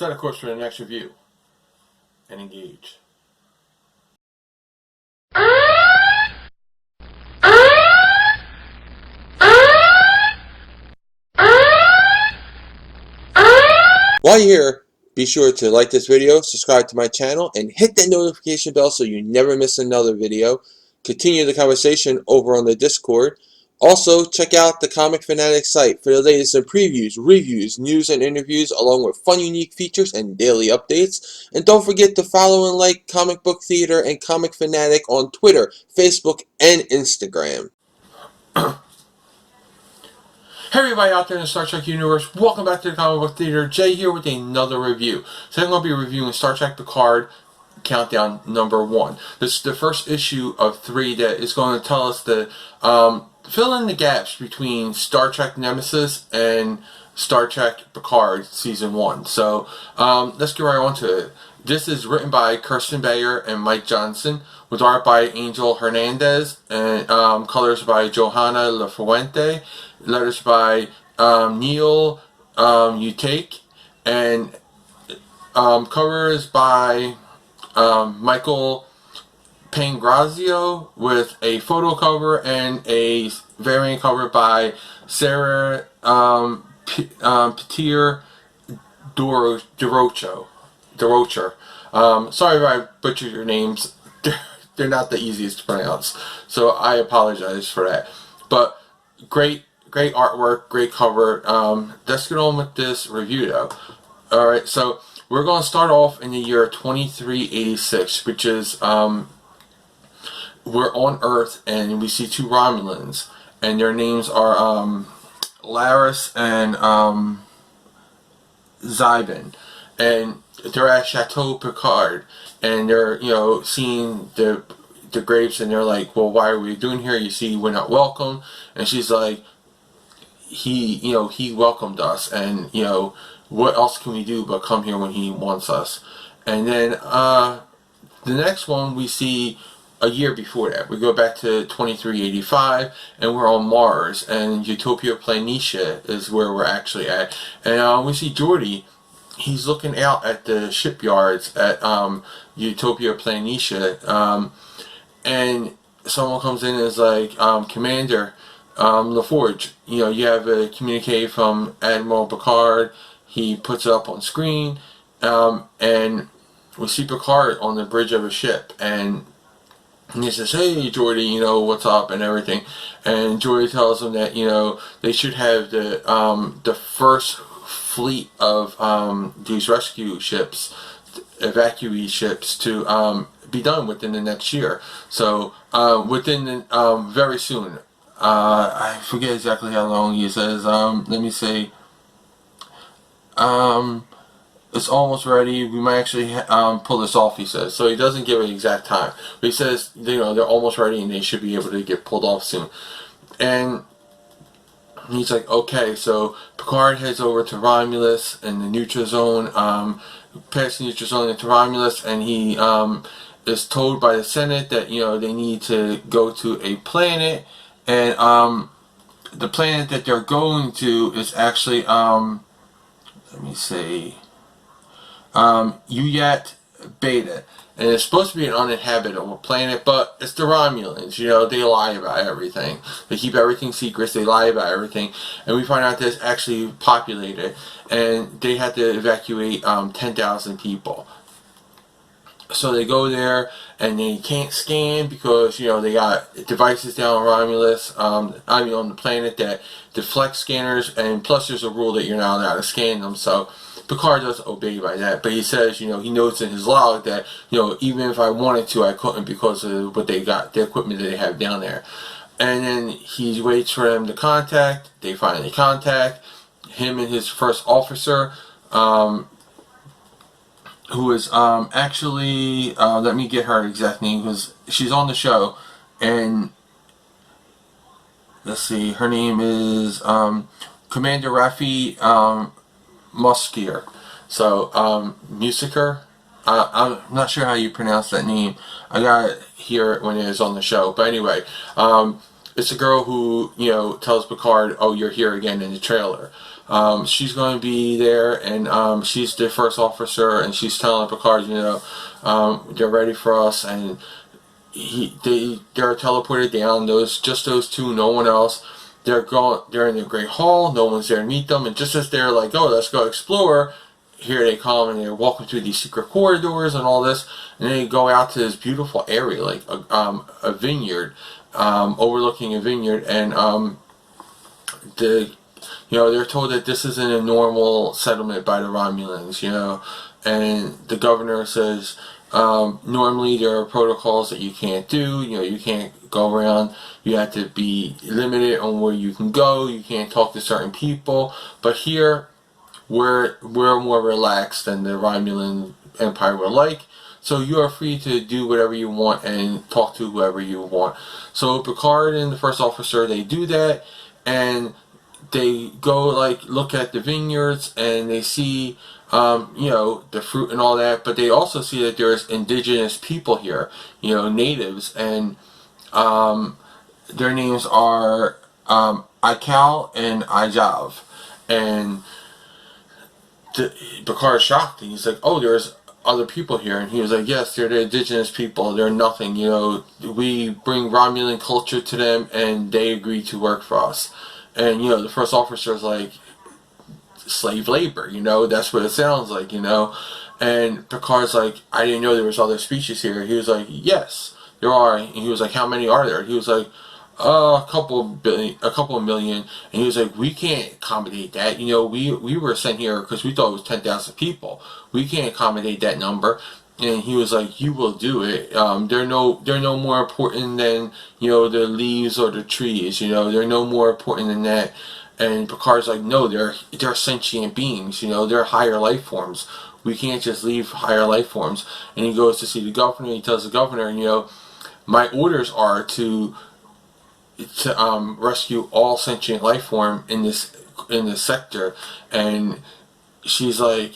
Set a course for the next review and engage. While you're here, be sure to like this video, subscribe to my channel, and hit that notification bell so you never miss another video. Continue the conversation over on the Discord. Also, check out the Comic Phanatic site for the latest in previews, reviews, news, and interviews, along with fun, unique features and daily updates. And don't forget to follow and like Comic Book Theater and Comic Phanatic on Twitter, Facebook, and Instagram. Hey everybody out there in the Star Trek universe, welcome back to the Comic Book Theater. Jay here with another review. So I'm going to be reviewing Star Trek Picard Countdown #1. This is the first issue of 3 that is going to tell us the fill in the gaps between Star Trek Nemesis and Star Trek Picard Season 1. So let's get right on to it. This is written by Kirsten Bayer and Mike Johnson, with art by Angel Hernandez, and colors by Johanna Lafuente, letters by Neil Utake, and covers by Michael Pangrazio, with a photo cover and a variant cover by Sarah Petir Durocher. Sorry if I butchered your names. They're not the easiest to pronounce, so I apologize for that. But great artwork, great cover. Let's get on with this review though. Alright, so we're going to start off in the year 2386, which is we're on Earth and we see 2 Romulans, and their names are Laris and Zybin, and they're at Chateau Picard, and they're, seeing the grapes, and they're like, well, why are we doing here? You see, we're not welcome. And she's like, he welcomed us, and what else can we do but come here when he wants us? And then the next one we see a year before that. We go back to 2385, and we're on Mars, and Utopia Planitia is where we're actually at. And we see Geordi. He's looking out at the shipyards at Utopia Planitia, and someone comes in and is like, Commander LaForge, you have a communique from Admiral Picard. He puts it up on screen, and we see Picard on the bridge of a ship, and he says, hey Geordi, what's up and everything. And Geordi tells him that they should have the first fleet of these rescue ships, evacuee ships, to be done within the next year. So within the, very soon. I forget exactly how long he says. Let me say. It's almost ready. We might actually pull this off, he says. So he doesn't give an exact time, but he says they're almost ready and they should be able to get pulled off soon. And he's like, okay. So Picard heads over to Romulus in the neutral zone, past the neutral zone into Romulus, and he is told by the Senate that they need to go to a planet, and the planet that they're going to is actually let me say Uyat Beta, and it's supposed to be an uninhabitable planet, but it's the Romulans. They lie about everything. They keep everything secret. They lie about everything, and we find out that it's actually populated, and they had to evacuate 10,000 people. So they go there, and they can't scan because they got devices down on Romulus, on the planet, that deflect scanners, and plus there's a rule that you're not allowed to scan them. So Picard doesn't obey by that, but he says, he notes in his log that, even if I wanted to, I couldn't because of what they got, the equipment that they have down there. And then he waits for them to contact. They finally contact him and his first officer, who is actually, let me get her exact name because she's on the show, and let's see, her name is Commander Rafi Muskier. So, Musiker. I'm not sure how you pronounce that name. I gotta hear it when it is on the show. But anyway, it's a girl who, tells Picard, oh, you're here again in the trailer. She's going to be there, and she's the first officer, and she's telling Picard, they're ready for us, and they're teleported down. Those two, no one else. They're in the Great Hall. No one's there to meet them, and just as they're like, oh, let's go explore, here they come, and they're walking through these secret corridors and all this, and then they go out to this beautiful area, like a vineyard, overlooking a vineyard, and they're told that this isn't a normal settlement by the Romulans, and the governor says, normally there are protocols that you can't do, you can't go around, you have to be limited on where you can go, you can't talk to certain people, but here, we're more relaxed than the Romulan Empire would like, so you are free to do whatever you want and talk to whoever you want. So Picard and the first officer, they do that, and they go look at the vineyards, and they see the fruit and all that, but they also see that there's indigenous people here, natives, and their names are Ikal and Ijav, and Picard's shocked, and he's like, oh, there's other people here, and he was like, yes, they're the indigenous people, they're nothing, we bring Romulan culture to them, and they agree to work for us. And the first officer is like, slave labor, that's what it sounds like, and Picard's like, I didn't know there was other species here. He was like, yes, there are. And he was like, how many are there? He was like, a couple of million, and he was like, we can't accommodate that, we were sent here because we thought it was 10,000 people, we can't accommodate that number. And he was like, you will do it, they're no more important than, the leaves or the trees, they're no more important than that. And Picard's like, no, they're sentient beings, they're higher life forms, we can't just leave higher life forms. And he goes to see the governor, and he tells the governor, my orders are to rescue all sentient life form in this sector. And she's like,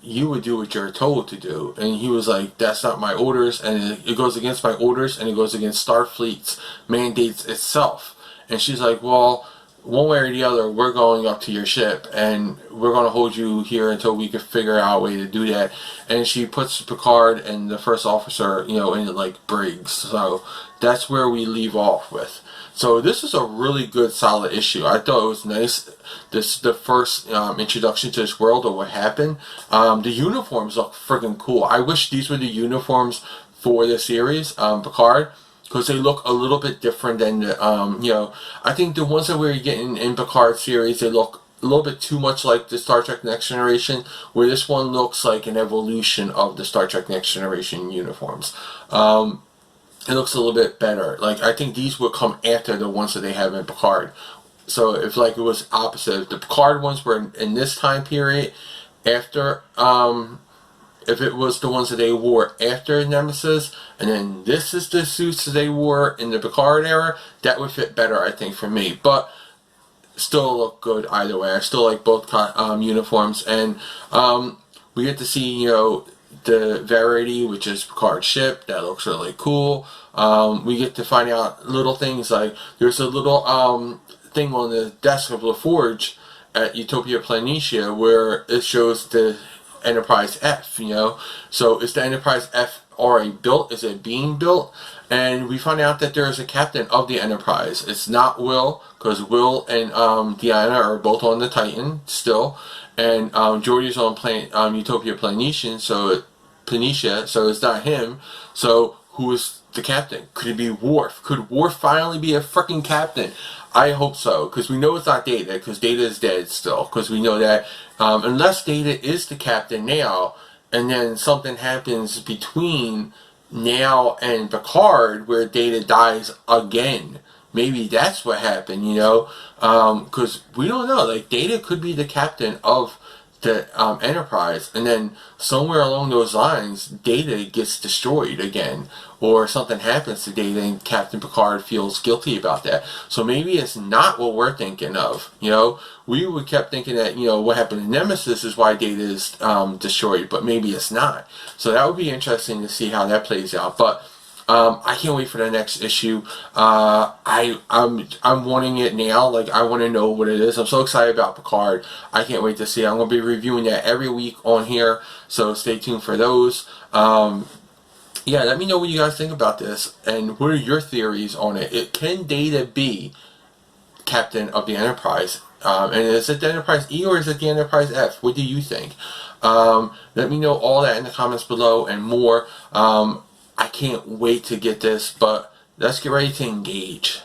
you would do what you're told to do. And he was like, that's not my orders, and it goes against my orders, and it goes against Starfleet's mandates itself. And she's like, well, one way or the other, we're going up to your ship, and we're going to hold you here until we can figure out a way to do that. And she puts Picard and the first officer, in brigs. So that's where we leave off with. So this is a really good, solid issue. I thought it was nice. The first introduction to this world of what happened. The uniforms look freaking cool. I wish these were the uniforms for the series, Picard, because they look a little bit different than the, I think the ones that we're getting in Picard series, they look a little bit too much like the Star Trek Next Generation, where this one looks like an evolution of the Star Trek Next Generation uniforms. It looks a little bit better. I think these would come after the ones that they have in Picard. So if it was opposite, if the Picard ones were in this time period, after, if it was the ones that they wore after Nemesis, and then this is the suits that they wore in the Picard era, that would fit better, I think, for me. But still look good either way. I still like both uniforms, and we get to see, the Verity, which is Picard's ship. That looks really cool. We get to find out little things like there's a little thing on the desk of LaForge at Utopia Planitia where it shows the Enterprise F, So is the Enterprise F already built? Is it being built? And we find out that there is a captain of the Enterprise. It's not Will, because Will and Deanna are both on the Titan still. And Geordi's on Utopia Planitia, so it's not him. So who is the captain? Could it be Worf? Could Worf finally be a freaking captain? I hope so, because we know it's not Data, because Data is dead still. Because we know that unless Data is the captain now, and then something happens between now and Picard where Data dies again. Maybe that's what happened, because we don't know. Data could be the captain of the Enterprise, and then somewhere along those lines, Data gets destroyed again, or something happens to Data, and Captain Picard feels guilty about that. So maybe it's not what we're thinking of. We kept thinking that what happened in Nemesis is why Data is destroyed, but maybe it's not. So that would be interesting to see how that plays out. But I can't wait for the next issue. I'm wanting it now. Like, I want to know what it is. I'm so excited about Picard. I can't wait to see it. I'm gonna be reviewing that every week on here, so stay tuned for those. Yeah, let me know what you guys think about this, and what are your theories on it. Can Data be captain of the Enterprise? And is it the Enterprise E or is it the Enterprise F? What do you think? Let me know all that in the comments below and more. I can't wait to get this, but let's get ready to engage.